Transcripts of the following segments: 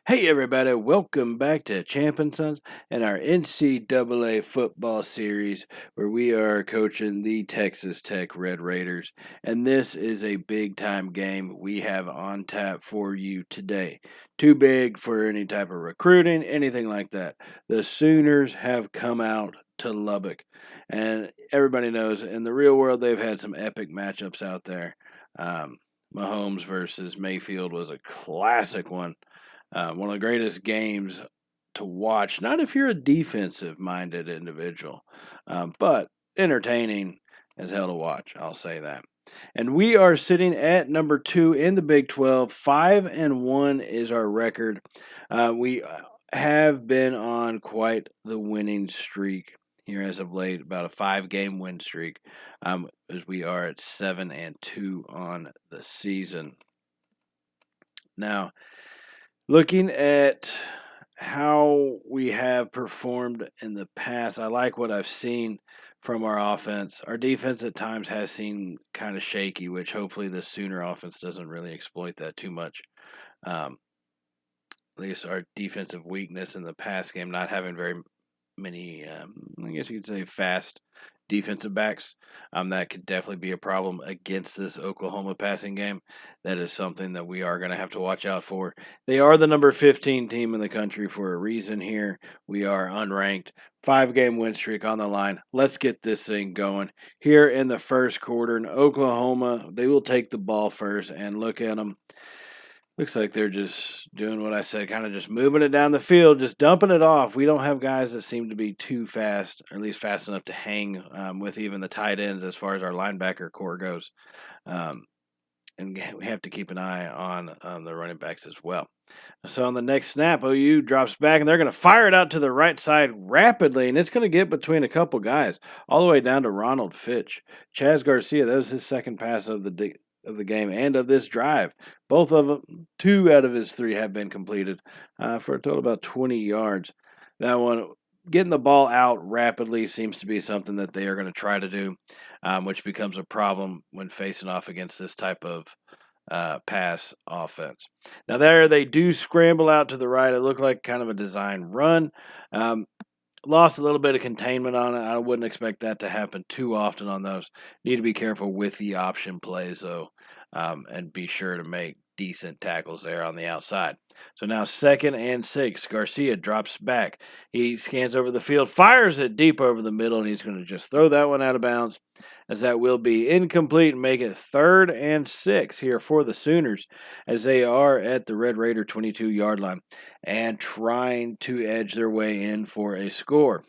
Hey everybody, welcome back to Champ & Sons and our NCAA football series where we are coaching the Texas Tech Red Raiders. And this is a big time game we have on tap for you today. Too big for any type of recruiting, anything like that. The Sooners have come out to Lubbock. And everybody knows in the real world they've had some epic matchups out there. Mahomes versus Mayfield was a classic one. One of the greatest games to watch, not if you're a defensive minded individual, but entertaining as hell to watch. I'll say that. And we are sitting at number 2 in the Big 12. 5-1 is our record. We have been on quite the winning streak here as of late, about a 5-game win streak, as we are at 7-2 on the season. Now, looking at how we have performed in the past, I like what I've seen from our offense. Our defense at times has seemed kind of shaky, which hopefully the Sooner offense doesn't really exploit that too much. At least our defensive weakness in the past game, not having very many, I guess you could say, fast defensive backs. That could definitely be a problem against this Oklahoma passing game. That is something that we are going to have to watch out for. They are the number 15 team in the country for a reason here. We are unranked. 5-game win streak on the line. Let's get this thing going. Here in the first quarter in Oklahoma, they will take the ball first, and look at them. Looks like they're just doing what I said, kind of just moving it down the field, just dumping it off. We don't have guys that seem to be too fast, or at least fast enough to hang with even the tight ends as far as our linebacker core goes. And we have to keep an eye on the running backs as well. So on the next snap, OU drops back, and they're going to fire it out to the right side rapidly, and it's going to get between a couple guys, all the way down to Ronald Fitch. Chaz Garcia, that was his second pass of the game and of this drive. Both of them, 2 out of his 3 have been completed for a total of about 20 yards. That one, getting the ball out rapidly seems to be something that they are going to try to do, which becomes a problem when facing off against this type of pass offense. Now there they do scramble out to the right. It looked like kind of a design run. Lost a little bit of containment on it. I wouldn't expect that to happen too often on those. Need to be careful with the option plays, though, and be sure to make decent tackles there on the outside. So now 2nd and 6. Garcia drops back. He scans over the field, fires it deep over the middle, and he's going to just throw that one out of bounds, as that will be incomplete and make it 3rd and 6 here for the Sooners, as they are at the Red Raider 22-yard line and trying to edge their way in for a score.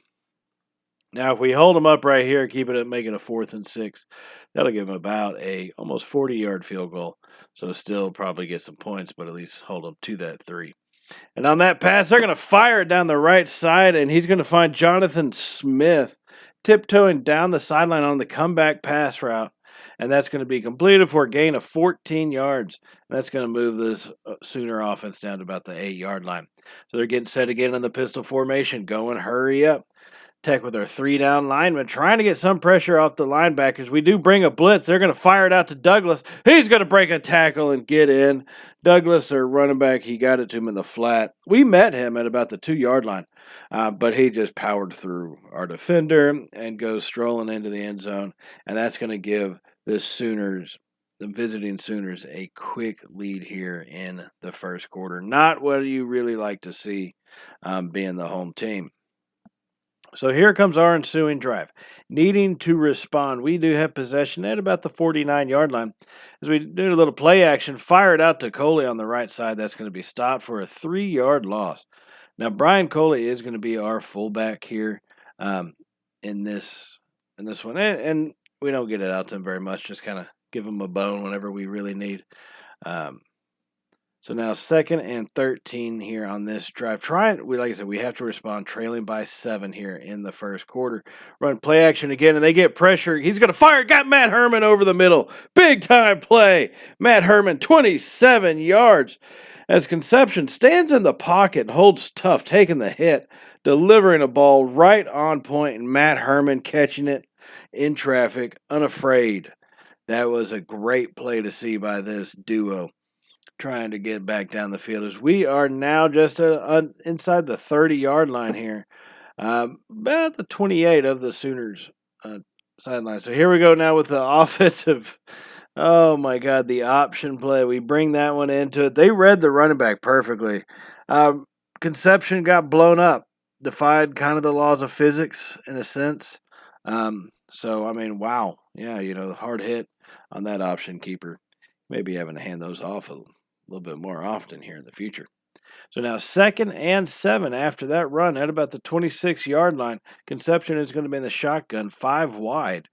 Now, if we hold them up right here, keep it at making a 4th and 6, that'll give them about a almost 40-yard field goal. So still probably get some points, but at least hold them to that 3. And on that pass, they're going to fire it down the right side, and he's going to find Jonathan Smith tiptoeing down the sideline on the comeback pass route. And that's going to be completed for a gain of 14 yards. And that's going to move this Sooner offense down to about the 8-yard line. So they're getting set again in the pistol formation, going hurry up. Tech with our 3-down linemen trying to get some pressure off the linebackers. We do bring a blitz. They're going to fire it out to Douglas. He's going to break a tackle and get in. Douglas, our running back, he got it to him in the flat. We met him at about the 2-yard line, but he just powered through our defender and goes strolling into the end zone. And that's going to give the visiting Sooners, a quick lead here in the first quarter. Not what you really like to see being the home team. So here comes our ensuing drive. Needing to respond, we do have possession at about the 49-yard line. As we do a little play action, fire it out to Coley on the right side. That's going to be stopped for a 3-yard loss. Now, Brian Coley is going to be our fullback here in this one. And we don't get it out to him very much, just kind of give him a bone whenever we really need. So now 2nd and 13 here on this drive. Like I said, we have to respond trailing by 7 here in the first quarter. Run play action again, and they get pressure. He's going to fire. Got Matt Herman over the middle. Big time play. Matt Herman, 27 yards. As Conception stands in the pocket and holds tough, taking the hit, delivering a ball right on point, and Matt Herman catching it in traffic, unafraid. That was a great play to see by this duo. trying to get back down the field as we are now just inside the 30-yard line here. About the 28 of the Sooners sideline. So here we go now with the offensive. Oh my God, the option play. We bring that one into it. They read the running back perfectly. Conception got blown up, defied kind of the laws of physics in a sense. So, I mean, wow. Yeah, the hard hit on that option keeper. Maybe having to hand those off a little bit more often here in the future. So now 2nd and 7 after that run at about the 26-yard line. Conception is going to be in the shotgun, 5 wide.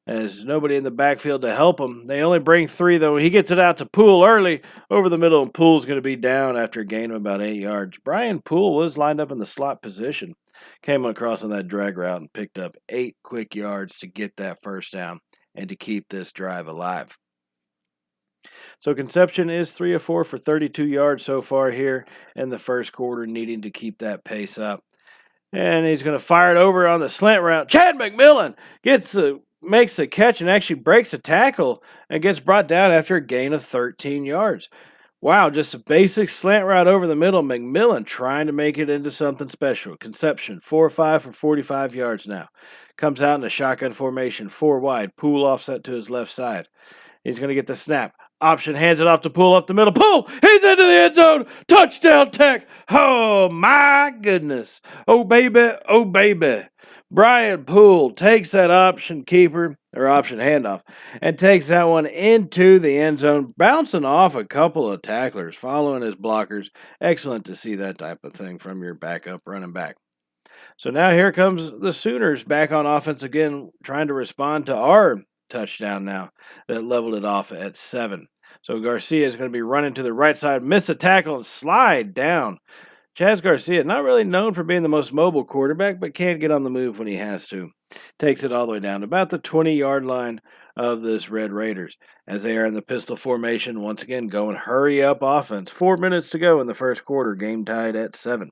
As nobody in the backfield to help him. They only bring 3, though. He gets it out to Poole early over the middle, and Poole's going to be down after a gain of about 8 yards. Brian Poole was lined up in the slot position. Came across on that drag route and picked up 8 quick yards to get that first down and to keep this drive alive. So Conception is 3 of 4 for 32 yards so far here in the first quarter, needing to keep that pace up. And he's going to fire it over on the slant route. Chad McMillan makes the catch and actually breaks a tackle and gets brought down after a gain of 13 yards. Wow, just a basic slant route over the middle. McMillan trying to make it into something special. Conception, 4-5 for 45 yards now. Comes out in a shotgun formation, 4 wide. Poole offset to his left side. He's going to get the snap. Option hands it off to Poole up the middle. Poole, he's into the end zone. Touchdown Tech. Oh, my goodness. Oh, baby. Oh, baby. Brian Poole takes that option handoff and takes that one into the end zone, bouncing off a couple of tacklers, following his blockers. Excellent to see that type of thing from your backup running back. So now here comes the Sooners back on offense again, trying to respond to our touchdown now that leveled it off at 7. So Garcia is going to be running to the right side, miss a tackle, and slide down. Chaz Garcia, not really known for being the most mobile quarterback, but can get on the move when he has to. Takes it all the way down to about the 20-yard line of this Red Raiders as they are in the pistol formation, once again going hurry-up offense. 4 minutes to go in the first quarter, game tied at 7.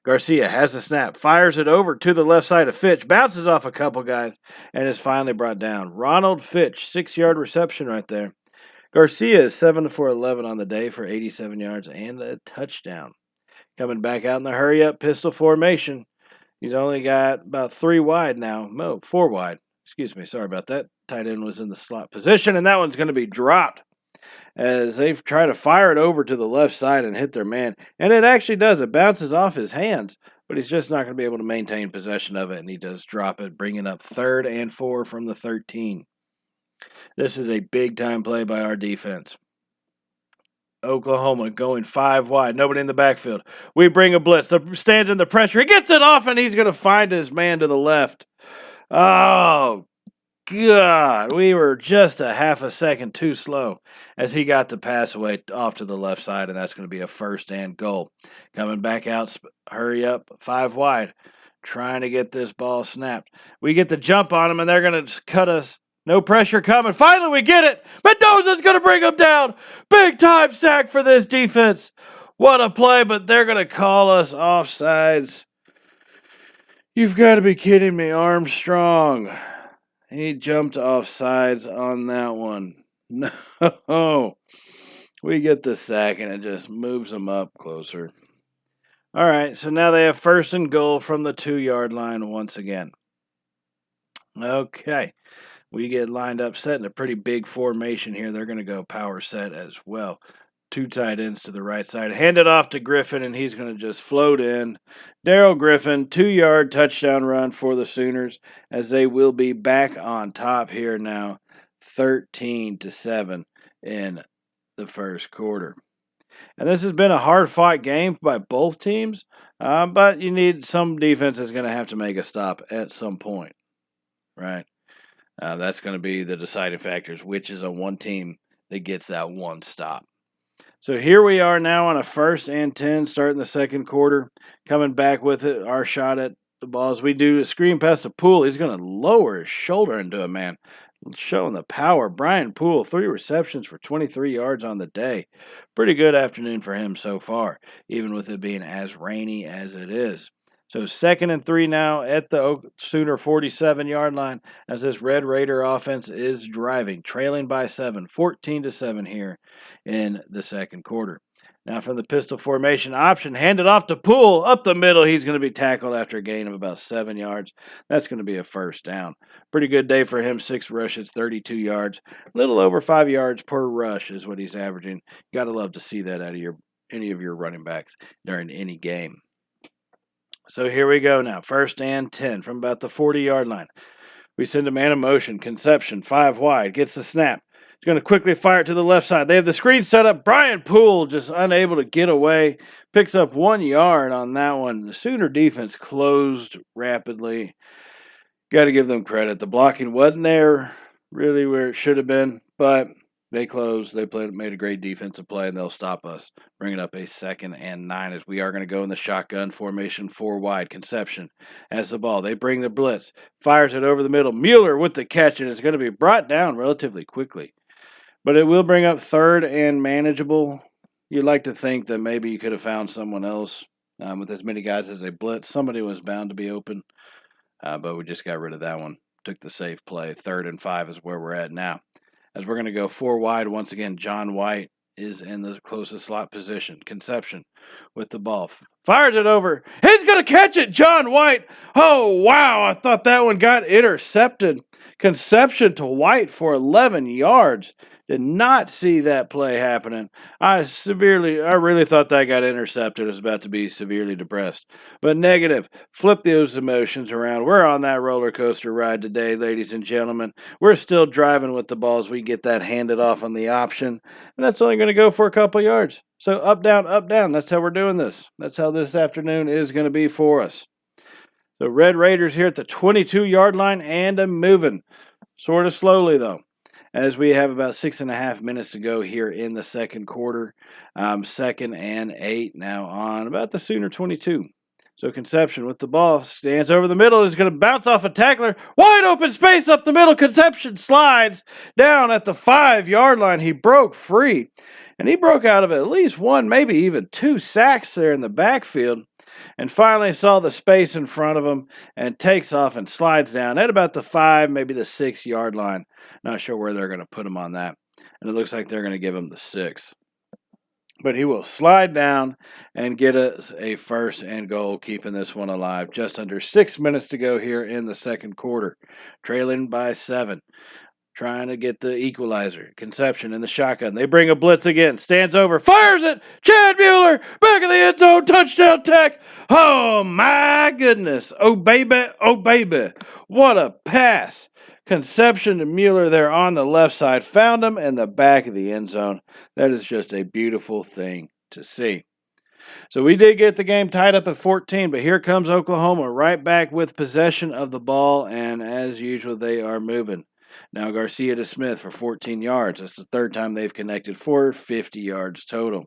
Garcia has the snap, fires it over to the left side of Fitch, bounces off a couple guys, and is finally brought down. Ronald Fitch, 6-yard reception right there. Garcia is 7 for 11 on the day for 87 yards and a touchdown. Coming back out in the hurry-up pistol formation. He's only got about 3 wide now. No, 4 wide. Excuse me, sorry about that. Tight end was in the slot position, and that one's going to be dropped as they try to fire it over to the left side and hit their man. And it actually does. It bounces off his hands, but he's just not going to be able to maintain possession of it, and he does drop it, bringing up 3rd and 4 from the 13. This is a big-time play by our defense. Oklahoma going 5 wide. Nobody in the backfield. We bring a blitz. Stands in the pressure. He gets it off, and he's going to find his man to the left. Oh, God. We were just a half a second too slow as he got the pass away off to the left side, and that's going to be a 1st and goal. Coming back out, hurry up, 5 wide. Trying to get this ball snapped. We get the jump on him, and they're going to cut us. No pressure coming. Finally, we get it. Mendoza's going to bring him down. Big time sack for this defense. What a play, but they're going to call us offsides. You've got to be kidding me, Armstrong. He jumped offsides on that one. No. We get the sack, and it just moves them up closer. All right, so now they have 1st and goal from the 2-yard line once again. Okay. We get lined up, set in a pretty big formation here. They're going to go power set as well. 2 tight ends to the right side. Hand it off to Griffin, and he's going to just float in. Darrell Griffin, 2-yard touchdown run for the Sooners as they will be back on top here now, 13-7 in the first quarter. And this has been a hard-fought game by both teams, but you need some defense is going to have to make a stop at some point, right? That's going to be the deciding factors, which is a one team that gets that one stop. So here we are now on a 1st and 10, starting the second quarter, coming back with it. Our shot at the ball as we do a screen pass to Poole. He's going to lower his shoulder into a man, showing the power. Brian Poole, 3 receptions for 23 yards on the day. Pretty good afternoon for him so far, even with it being as rainy as it is. So 2nd and 3 now at the Sooner 47-yard line as this Red Raider offense is driving, trailing by 7, 14-7 here in the second quarter. Now from the pistol formation option, handed off to Poole up the middle. He's going to be tackled after a gain of about 7 yards. That's going to be a first down. Pretty good day for him. 6 rushes, 32 yards. A little over 5 yards per rush is what he's averaging. You got to love to see that out of any of your running backs during any game. So here we go now. 1st and 10 from about the 40-yard line. We send a man in motion. Conception, 5 wide. Gets the snap. He's going to quickly fire it to the left side. They have the screen set up. Brian Poole just unable to get away. Picks up 1 yard on that one. The Sooner defense closed rapidly. Got to give them credit. The blocking wasn't there really where it should have been, but they closed. They made a great defensive play, and they'll stop us. Bring it up a 2nd and 9 as we are going to go in the shotgun formation, 4 wide. Conception has the ball. They bring the blitz. Fires it over the middle. Mueller with the catch, and it's going to be brought down relatively quickly. But it will bring up 3rd and manageable. You'd like to think that maybe you could have found someone else with as many guys as they blitz. Somebody was bound to be open, but we just got rid of that one. Took the safe play. 3rd and 5 is where we're at now. As we're going to go 4 wide, once again, John White is in the closest slot position. Conception with the ball. Fires it over. He's going to catch it, John White. Oh, wow. I thought that one got intercepted. Conception to White for 11 yards. Did not see that play happening. I really thought that got intercepted. I was about to be severely depressed. But negative. Flip those emotions around. We're on that roller coaster ride today, ladies and gentlemen. We're still driving with the ball as we get that handed off on the option. And that's only going to go for a couple yards. So up, down, up, down. That's how we're doing this. That's how this afternoon is going to be for us. The Red Raiders here at the 22-yard line and a moving. Sort of slowly, though, as we have about 6.5 minutes to go here in the second quarter. 2nd and 8 now on about the Sooner 22. So Conception with the ball, stands over the middle, is going to bounce off a tackler. Wide open space up the middle. Conception slides down at the 5-yard line. He broke free, and he broke out of at least 1, maybe even 2 sacks there in the backfield. And finally saw the space in front of him and takes off and slides down at about the 5, maybe the 6-yard line. Not sure where they're going to put him on that. And it looks like they're going to give him the 6. But he will slide down and get us a 1st and goal, keeping this one alive. Just under 6 minutes to go here in the second quarter. Trailing by 7. Trying to get the equalizer. Conception in the shotgun. They bring a blitz again. Stands over. Fires it. Chad Mueller. Back of the end zone. Touchdown tech. Oh, my goodness. Oh, baby. Oh, baby. What a pass. Conception to Mueller there on the left side. Found him in the back of the end zone. That is just a beautiful thing to see. So we did get the game tied up at 14, but here comes Oklahoma right back with possession of the ball, and as usual, they are moving. Now Garcia to Smith for 14 yards. That's the 3rd time they've connected for 50 yards total.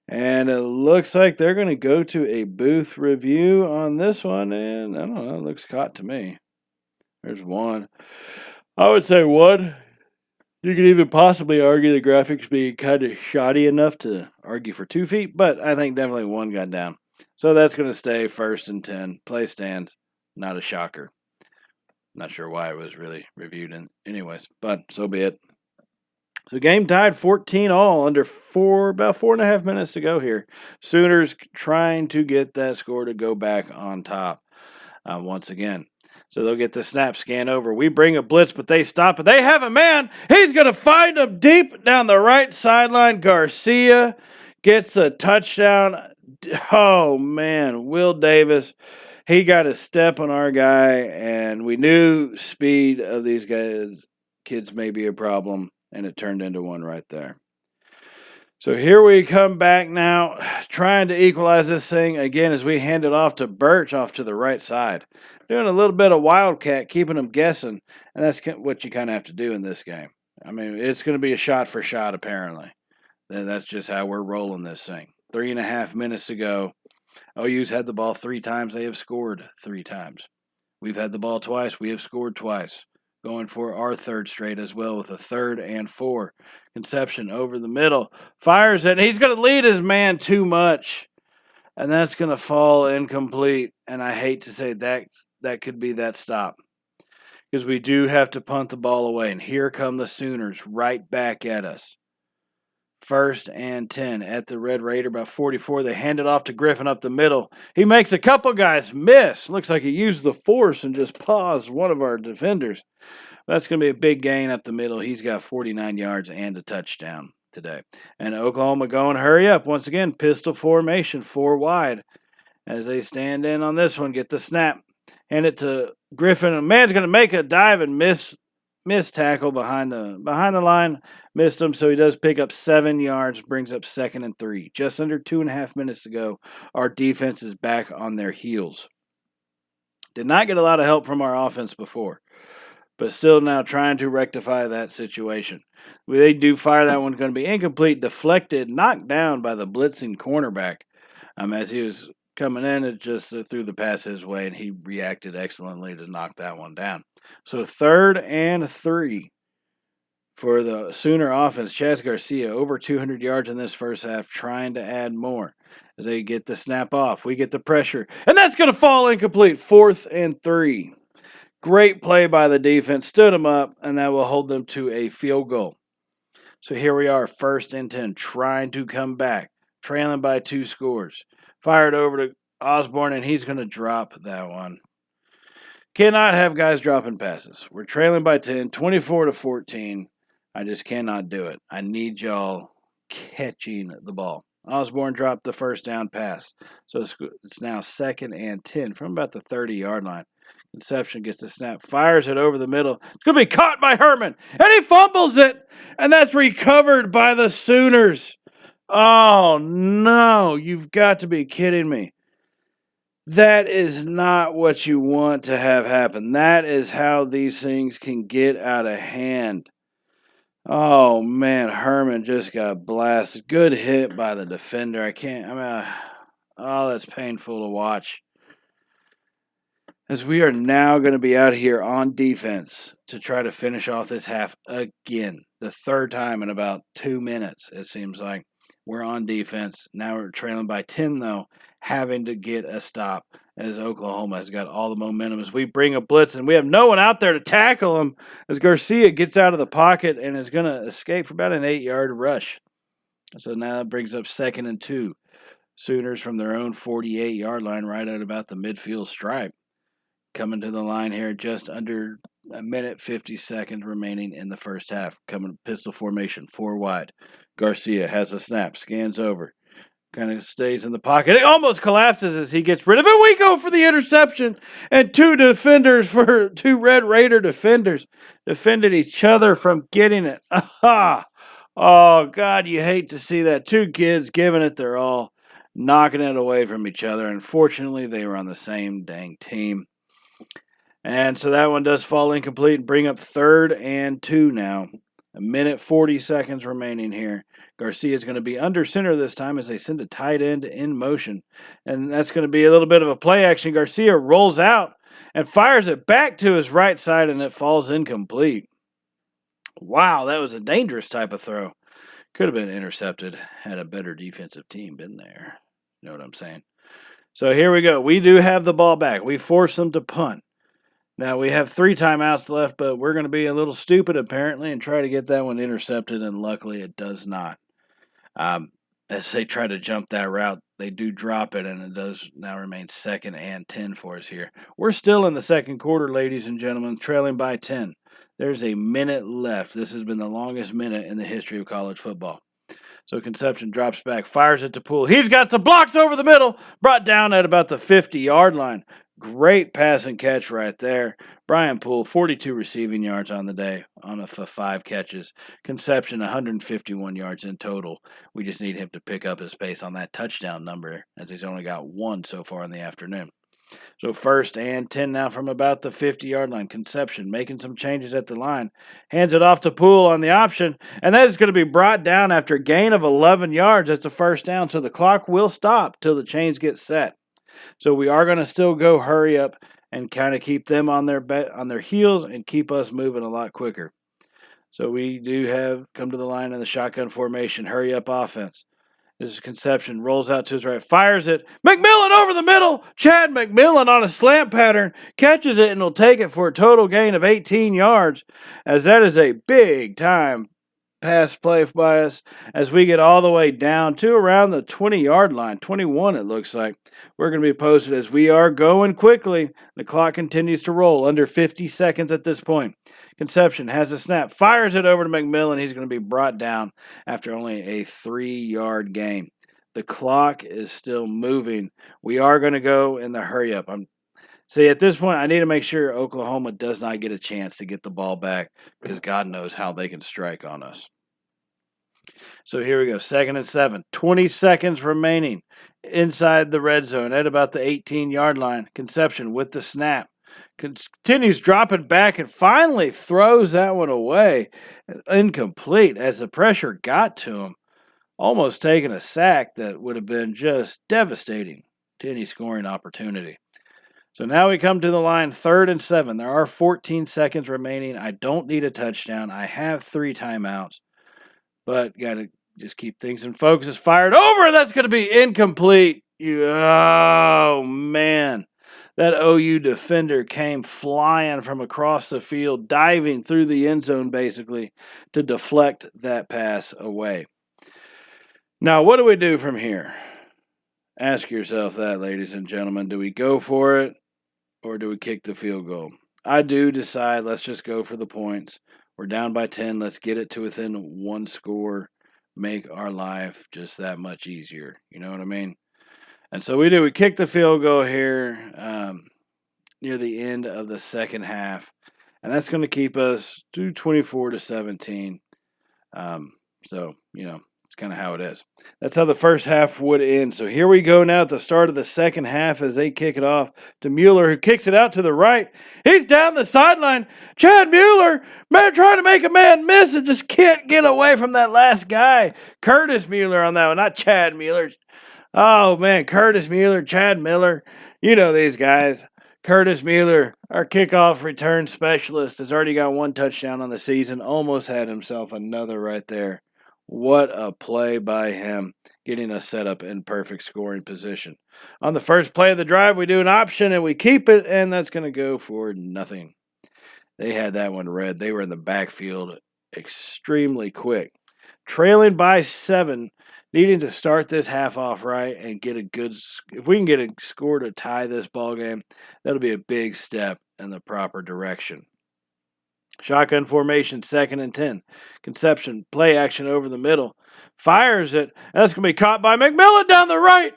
And it looks like they're going to go to a booth review on this one, and I don't know, it looks caught to me. There's 1. I would say 1. You could even possibly argue the graphics being kind of shoddy enough to argue for 2 feet, but I think definitely 1 got down. So that's going to stay 1st and 10. Play stands. Not a shocker. Not sure why it was really reviewed anyways, but so be it. So game tied 14-all under about 4.5 minutes to go here. Sooners trying to get that score to go back on top once again. So they'll get the snap scan over. We bring a blitz, but they stop it. They have a man. He's going to find him deep down the right sideline. Garcia gets a touchdown. Oh, man. Will Davis. He got a step on our guy, and we knew speed of these kids may be a problem, and it turned into one right there. So here we come back now, trying to equalize this thing again as we hand it off to Birch off to the right side. Doing a little bit of wildcat, keeping them guessing, and that's what you kind of have to do in this game. I mean, it's going to be a shot for shot, apparently. That's just how we're rolling this thing. 3.5 minutes to go. OU's had the ball 3 times. They have scored 3 times. We've had the ball twice. We have scored twice. Going for our 3rd straight as well with a 3rd and 4. Conception over the middle. Fires it. And he's going to lead his man too much. and that's going to fall incomplete. And I hate to say that could be that stop because we do have to punt the ball away. And here come the Sooners right back at us. 1st and 10 at the Red Raider, about 44. They hand it off to Griffin up the middle. He makes a couple guys miss. Looks like he used the force and just paused one of our defenders. That's going to be a big gain up the middle. He's got 49 yards and a touchdown today. And Oklahoma going hurry up. Once again, pistol formation, 4 wide. As they stand in on this one, get the snap. Hand it to Griffin. A man's going to make a dive and miss tackle behind the line. Missed him, so he does pick up 7 yards, brings up 2nd and 3. Just under 2.5 minutes to go. Our defense is back on their heels. Did not get a lot of help from our offense before, but still now trying to rectify that situation. They do fire that one, going to be incomplete, deflected, knocked down by the blitzing cornerback. As he was coming in, it just threw the pass his way, and he reacted excellently to knock that one down. So 3rd and 3 for the Sooner offense. Chaz Garcia over 200 yards in this first half, trying to add more. As they get the snap off, we get the pressure, and that's going to fall incomplete. 4th and 3. Great play by the defense, stood them up, and that will hold them to a field goal. So here we are, 1st and 10, trying to come back, trailing by 2 scores. Fired over to Osborne, and he's going to drop that one. Cannot have guys dropping passes. We're trailing by 10, 24-14. I just cannot do it. I need y'all catching the ball. Osborne dropped the first down pass. So it's now 2nd and 10 from about the 30-yard line. Conception gets the snap, fires it over the middle. It's going to be caught by Herman, and he fumbles it, and that's recovered by the Sooners. Oh, no, you've got to be kidding me. That is not what you want to have happen. That is how these things can get out of hand. Oh, man, Herman just got blasted. Good hit by the defender. That's painful to watch. As we are now going to be out here on defense to try to finish off this half again. The 3rd time in about 2 minutes, it seems like. We're on defense. Now we're trailing by 10, though, having to get a stop as Oklahoma has got all the momentum. As we bring a blitz, and we have no one out there to tackle him as Garcia gets out of the pocket and is going to escape for about an 8-yard rush. So now that brings up 2nd and 2. Sooners from their own 48-yard line right at about the midfield stripe. Coming to the line here, just under a minute 50 seconds remaining in the first half. Coming pistol formation, 4 wide. Garcia has a snap, scans over, kind of stays in the pocket. It almost collapses as he gets rid of it. We go for the interception, and 2 Red Raider defenders defended each other from getting it. Aha! Oh, God, you hate to see that. 2 kids giving it their all, knocking it away from each other. Unfortunately, they were on the same dang team. And so that one does fall incomplete and bring up 3rd and 2 now. A minute 40 seconds remaining here. Garcia is going to be under center this time as they send a tight end in motion. And that's going to be a little bit of a play action. Garcia rolls out and fires it back to his right side, and it falls incomplete. Wow, that was a dangerous type of throw. Could have been intercepted had a better defensive team been there. You know what I'm saying? So here we go. We do have the ball back. We force them to punt. Now, we have 3 timeouts left, but we're going to be a little stupid, apparently, and try to get that one intercepted, and luckily it does not. As they try to jump that route, they do drop it, and it does now remain 2nd and 10 for us here. We're still in the second quarter, ladies and gentlemen, trailing by 10. There's a minute left. This has been the longest minute in the history of college football. So Conception drops back, fires it to Poole. He's got some blocks over the middle, brought down at about the 50-yard line. Great pass and catch right there. Brian Poole, 42 receiving yards on the day on 5 catches. Conception, 151 yards in total. We just need him to pick up his pace on that touchdown number, as he's only got 1 so far in the afternoon. So 1st and 10 now from about the 50-yard line. Conception making some changes at the line. Hands it off to Poole on the option, and that is going to be brought down after a gain of 11 yards. That's a first down, so the clock will stop till the chains get set. So we are going to still go hurry up and kind of keep them on their heels and keep us moving a lot quicker. So we do have come to the line in the shotgun formation, hurry up offense. This Conception rolls out to his right, fires it. McMillan over the middle. Chad McMillan on a slant pattern catches it and will take it for a total gain of 18 yards, as that is a big time pass play by us as we get all the way down to around the 20-yard line. 21, it looks like. We're going to be posted as we are going quickly. The clock continues to roll under 50 seconds at this point. Conception has a snap, fires it over to McMillan. He's going to be brought down after only a 3-yard gain. The clock is still moving. We are going to go in the hurry up. See, at this point, I need to make sure Oklahoma does not get a chance to get the ball back because God knows how they can strike on us. So here we go, 2nd and 7. 20 seconds remaining inside the red zone at about the 18-yard line. Conception with the snap. Continues dropping back and finally throws that one away. Incomplete as the pressure got to him. Almost taking a sack that would have been just devastating to any scoring opportunity. So now we come to the line, 3rd and 7. There are 14 seconds remaining. I don't need a touchdown. I have 3 timeouts. But got to just keep things in focus. It's fired over. That's going to be incomplete. Oh, man. That OU defender came flying from across the field, diving through the end zone basically to deflect that pass away. Now, what do we do from here? Ask yourself that, ladies and gentlemen. Do we go for it or do we kick the field goal? I do decide let's just go for the points. We're down by 10. Let's get it to within 1 score. Make our life just that much easier. You know what I mean? And so we do. We kick the field goal here near the end of the second half. And that's going to keep us to 24-17. So, it's kind of how it is. That's how the first half would end. So here we go now at the start of the second half as they kick it off to Mueller, who kicks it out to the right. He's down the sideline. Chad Mueller, man, trying to make a man miss and just can't get away from that last guy. Curtis Mueller on that one, not Chad Mueller. Oh, man, Curtis Mueller, Chad Miller. You know these guys. Curtis Mueller, our kickoff return specialist, has already got 1 touchdown on the season. Almost had himself another right there. What a play by him, getting us set up in perfect scoring position. On the first play of the drive, we do an option and we keep it, and that's going to go for nothing. They had that one read. They were in the backfield extremely quick. Trailing by 7, needing to start this half off right and get a good – if we can get a score to tie this ball game, that'll be a big step in the proper direction. Shotgun formation, 2nd and 10. Conception, play action over the middle. Fires it. That's going to be caught by McMillan down the right.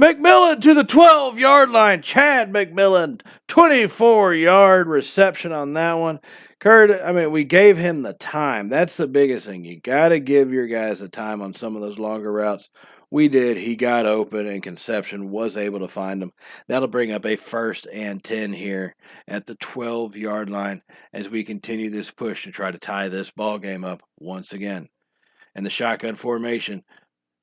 McMillan to the 12-yard line. Chad McMillan, 24-yard reception on that one. We gave him the time. That's the biggest thing. You got to give your guys the time on some of those longer routes. We did. He got open, and Conception was able to find him. That'll bring up a 1st and 10 here at the 12-yard line as we continue this push to try to tie this ball game up once again. And the shotgun formation,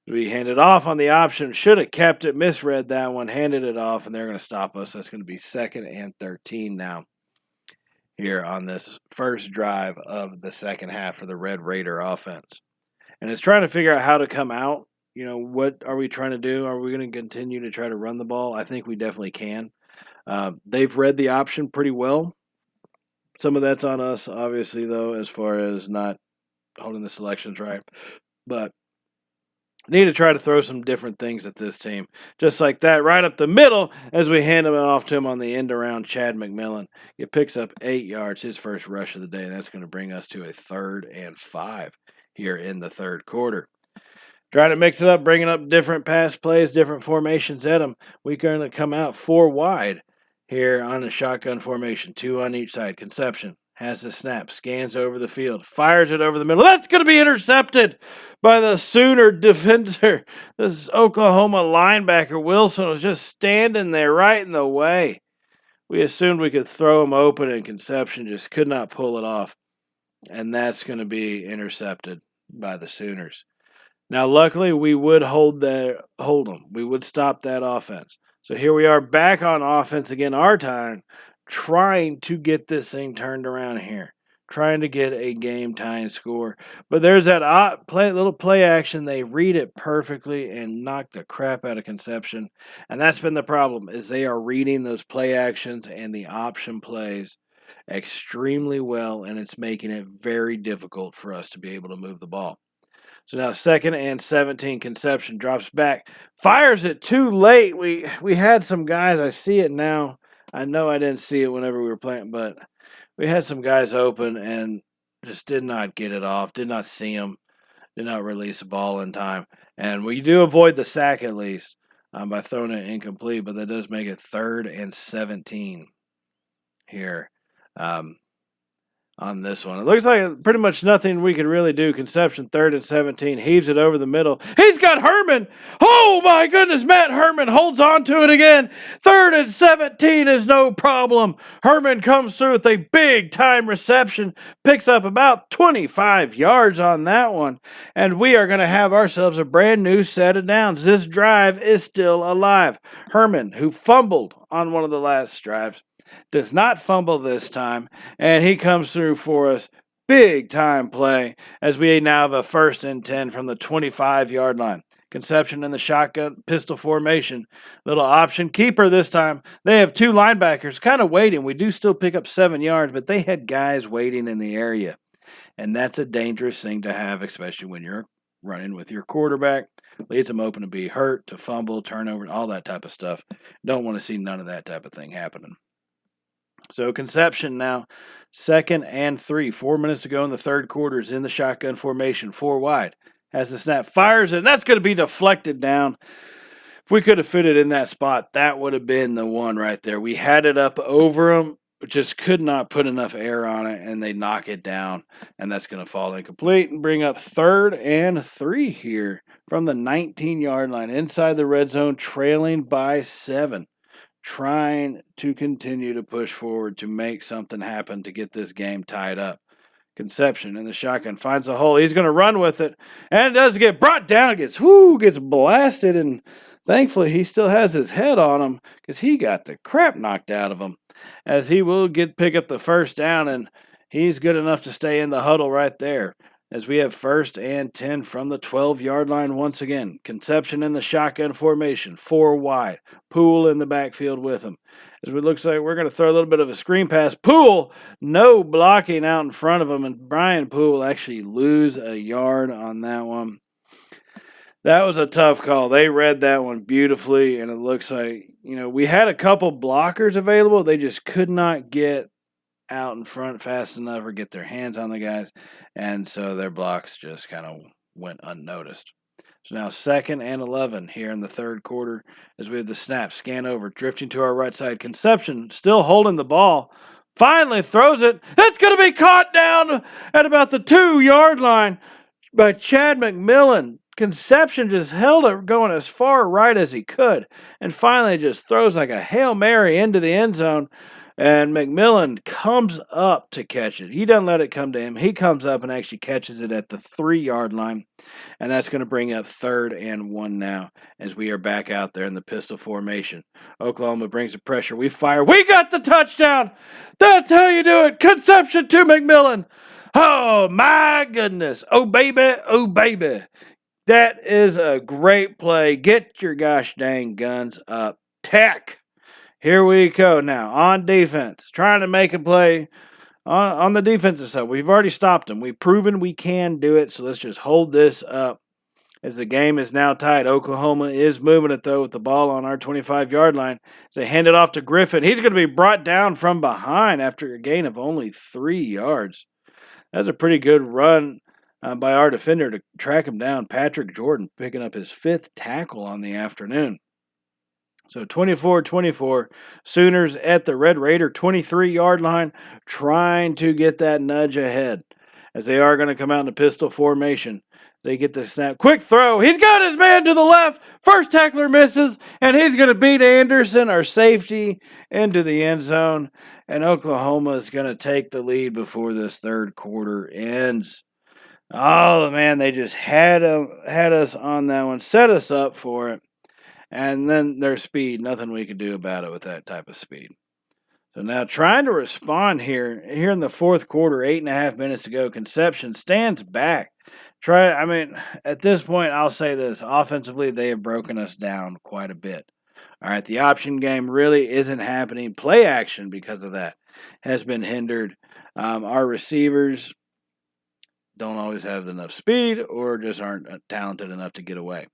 we handed off on the option. Should have kept it. Misread that one. Handed it off, and they're going to stop us. That's going to be 2nd and 13 now here on this first drive of the second half for the Red Raider offense. And it's trying to figure out how to come out. What are we trying to do? Are we going to continue to try to run the ball? I think we definitely can. They've read the option pretty well. Some of that's on us, obviously, though, as far as not holding the selections right. But need to try to throw some different things at this team. Just like that, right up the middle as we hand him off to him on the end around Chad McMillan. It picks up 8 yards, his first rush of the day, and that's going to bring us to a 3rd and 5 here in the third quarter. Trying to mix it up, bringing up different pass plays, different formations at them. We're going to come out 4 wide here on the shotgun formation, 2 on each side. Conception has the snap, scans over the field, fires it over the middle. That's going to be intercepted by the Sooner defender. This Oklahoma linebacker, Wilson, was just standing there right in the way. We assumed we could throw him open, and Conception just could not pull it off. And that's going to be intercepted by the Sooners. Now, luckily, we would hold them. We would stop that offense. So here we are back on offense again, our time, trying to get this thing turned around here. trying to get a game-tying score. But there's that little play action. They read it perfectly and knock the crap out of Conception. And that's been the problem, is they are reading those play actions and the option plays extremely well, and it's making it very difficult for us to be able to move the ball. So now 2nd and 17, Conception drops back, fires it too late. We had some guys, I see it now. I know I didn't see it whenever we were playing, but we had some guys open and just did not get it off, did not see them, did not release the ball in time. And we do avoid the sack at least by throwing it incomplete, but that does make it 3rd and 17 here. On this one. It looks like pretty much nothing we could really do. Conception 3rd and 17, heaves it over the middle. He's got Herman. Oh my goodness, Matt Herman holds on to it again. 3rd and 17 is no problem. Herman comes through with a big time reception, picks up about 25 yards on that one, and we are going to have ourselves a brand new set of downs. This drive is still alive. Herman, who fumbled on one of the last drives, does not fumble this time, and he comes through for us. Big time play as we now have a 1st and 10 from the 25-yard line. Conception in the shotgun pistol formation. Little option keeper this time. They have 2 linebackers kind of waiting. We do still pick up 7 yards, but they had guys waiting in the area. And that's a dangerous thing to have, especially when you're running with your quarterback. Leaves them open to be hurt, to fumble, turnover, all that type of stuff. Don't want to see none of that type of thing happening. So Conception now 2nd and 3. 4 minutes ago in the 3rd quarter is in the shotgun formation, 4 wide. Has the snap, fires it, and that's going to be deflected down. If we could have fit it in that spot, that would have been the one right there. We had it up over them, just could not put enough air on it, and they knock it down, and that's going to fall incomplete and bring up 3rd and 3 here from the 19-yard line inside the red zone, trailing by 7. Trying to continue to push forward to make something happen to get this game tied up. Conception in the shotgun finds a hole. He's going to run with it, and it does get brought down. Gets blasted, and thankfully he still has his head on him because he got the crap knocked out of him. As he will pick up the 1st down, and he's good enough to stay in the huddle right there. As we have 1st and 10 from the 12-yard line once again. Conception in the shotgun formation, 4 wide. Poole in the backfield with him. As it looks like we're going to throw a little bit of a screen pass. Poole, no blocking out in front of him, and Brian Poole will actually lose a yard on that one. That was a tough call. They read that one beautifully, and it looks like, we had a couple blockers available. They just could not get out in front fast enough or get their hands on the guys, and so their blocks just kind of went unnoticed. So now 2nd and 11 here in the 3rd quarter as we have the snap, scan over, drifting to our right side. Conception still holding the ball, finally throws it. It's going to be caught down at about the 2-yard line by Chad McMillan. Conception just held it going as far right as he could, and finally just throws like a Hail Mary into the end zone. And McMillan comes up to catch it. He doesn't let it come to him. He comes up and actually catches it at the 3-yard line. And that's going to bring up 3rd and 1 now as we are back out there in the pistol formation. Oklahoma brings the pressure. We fire. We got the touchdown. That's how you do it. Conception to McMillan. Oh, my goodness. Oh, baby. Oh, baby. That is a great play. Get your gosh dang guns up. Tech. Here we go now on defense, trying to make a play on the defensive side. We've already stopped them. We've proven we can do it, so let's just hold this up as the game is now tied. Oklahoma is moving it, though, with the ball on our 25-yard line. As they hand it off to Griffin. He's going to be brought down from behind after a gain of only 3 yards. That's a pretty good run by our defender to track him down. Patrick Jordan picking up his 5th tackle on the afternoon. So 24-24, Sooners at the Red Raider 23-yard line, trying to get that nudge ahead as they are going to come out in the pistol formation. They get the snap. Quick throw. He's got his man to the left. First tackler misses, and he's going to beat Anderson, our safety, into the end zone. And Oklahoma is going to take the lead before this 3rd quarter ends. Oh, man, they just had us on that one, set us up for it. And then their speed, nothing we could do about it with that type of speed. So now trying to respond here in the fourth quarter, 8.5 minutes ago, Conception stands back. At this point, I'll say this. Offensively, they have broken us down quite a bit. All right, the option game really isn't happening. Play action, because of that, has been hindered. Our receivers don't always have enough speed or just aren't talented enough to get away.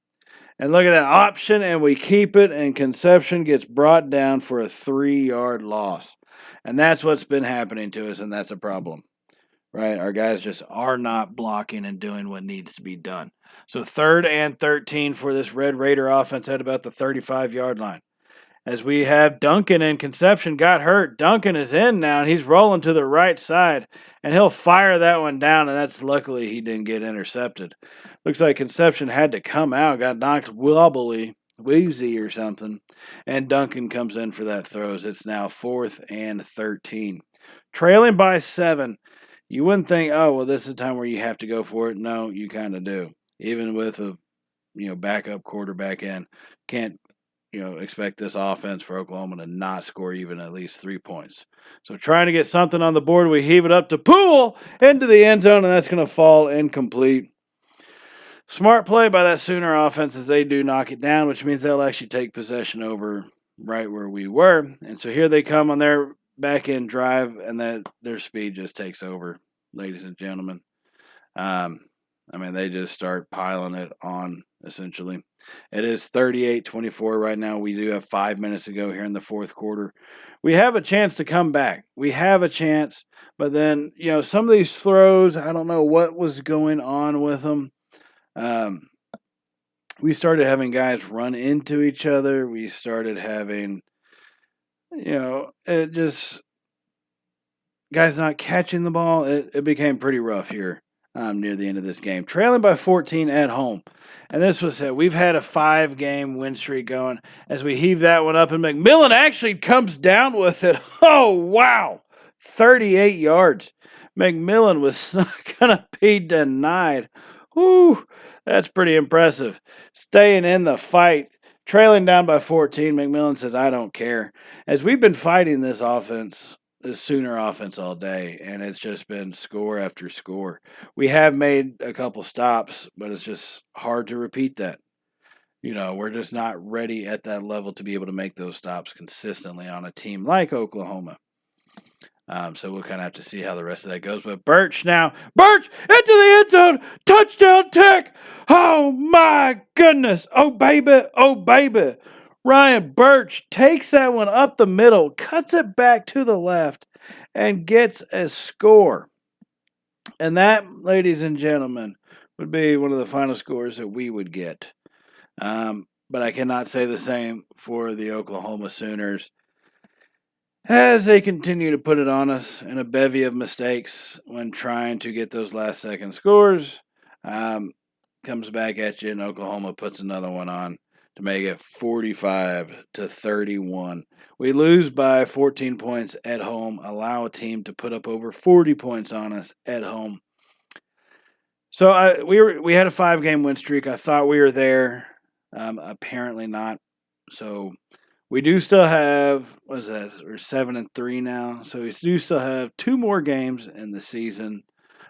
And look at that option, and we keep it, and Conception gets brought down for a 3-yard loss. And that's what's been happening to us, and that's a problem, right? Our guys just are not blocking and doing what needs to be done. So 3rd and 13 for this Red Raider offense at about the 35-yard line. As we have Duncan and Conception got hurt. Duncan is in now, and he's rolling to the right side, and he'll fire that one down, and that's luckily he didn't get intercepted. Looks like Conception had to come out, got knocked woozy or something, and Duncan comes in for that throws. It's now 4th and 13. Trailing by 7. You wouldn't think, oh, well, this is a time where you have to go for it. No, you kind of do. Even with a backup quarterback in, can't expect this offense for Oklahoma to not score even at least 3 points. So trying to get something on the board, we heave it up to Poole into the end zone, and that's going to fall incomplete. Smart play by that Sooner offense as they do knock it down, which means they'll actually take possession over right where we were. And so here they come on their back end drive, and their speed just takes over, ladies and gentlemen. They just start piling it on, essentially. It is 38-24 right now. We do have 5 minutes to go here in the fourth quarter. We have a chance to come back. We have a chance, but then, some of these throws, I don't know what was going on with them. We started having guys run into each other. We started having, guys not catching the ball. It became pretty rough here near the end of this game. Trailing by 14 at home. And this was it. We've had a 5-game win streak going as we heave that one up, and McMillan actually comes down with it. Oh, wow. 38 yards. McMillan was not going to be denied. Whew, that's pretty impressive. Staying in the fight. Trailing down by 14, McMillan says, I don't care. As we've been fighting this Sooner offense all day, and it's just been score after score. We have made a couple stops, but it's just hard to repeat that. We're just not ready at that level to be able to make those stops consistently on a team like Oklahoma. So we'll kind of have to see how the rest of that goes. But Birch into the end zone, touchdown Tech. Oh my goodness. Oh baby. Ryan Birch takes that one up the middle, cuts it back to the left, and gets a score. And that, ladies and gentlemen, would be one of the final scores that we would get. But I cannot say the same for the Oklahoma Sooners, as they continue to put it on us in a bevy of mistakes when trying to get those last-second scores. Comes back at you, and Oklahoma puts another one on to make it 45-31. We lose by 14 points at home, allow a team to put up over 40 points on us at home. So we had a 5-game win streak. I thought we were there. Apparently not. So we do still have, we're 7-3 now. So we do still have 2 more games in the season.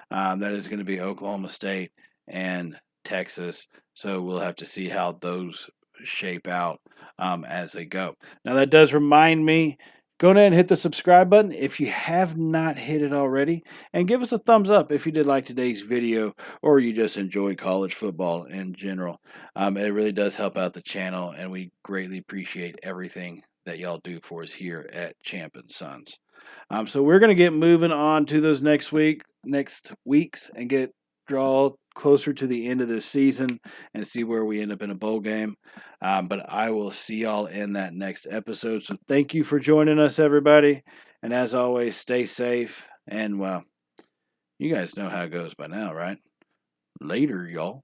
That is going to be Oklahoma State and Texas. So we'll have to see how those shape out as they go. Now that does remind me, go ahead and hit the subscribe button if you have not hit it already, and give us a thumbs up if you did like today's video or you just enjoy college football in general. It really does help out the channel, and we greatly appreciate everything that y'all do for us here at Champ and Sons. So we're going to get moving on to those next weeks and draw closer to the end of this season and see where we end up in a bowl game. But I will see y'all in that next episode. So thank you for joining us, everybody. And as always, stay safe. And, well, you guys know how it goes by now, right? Later, y'all.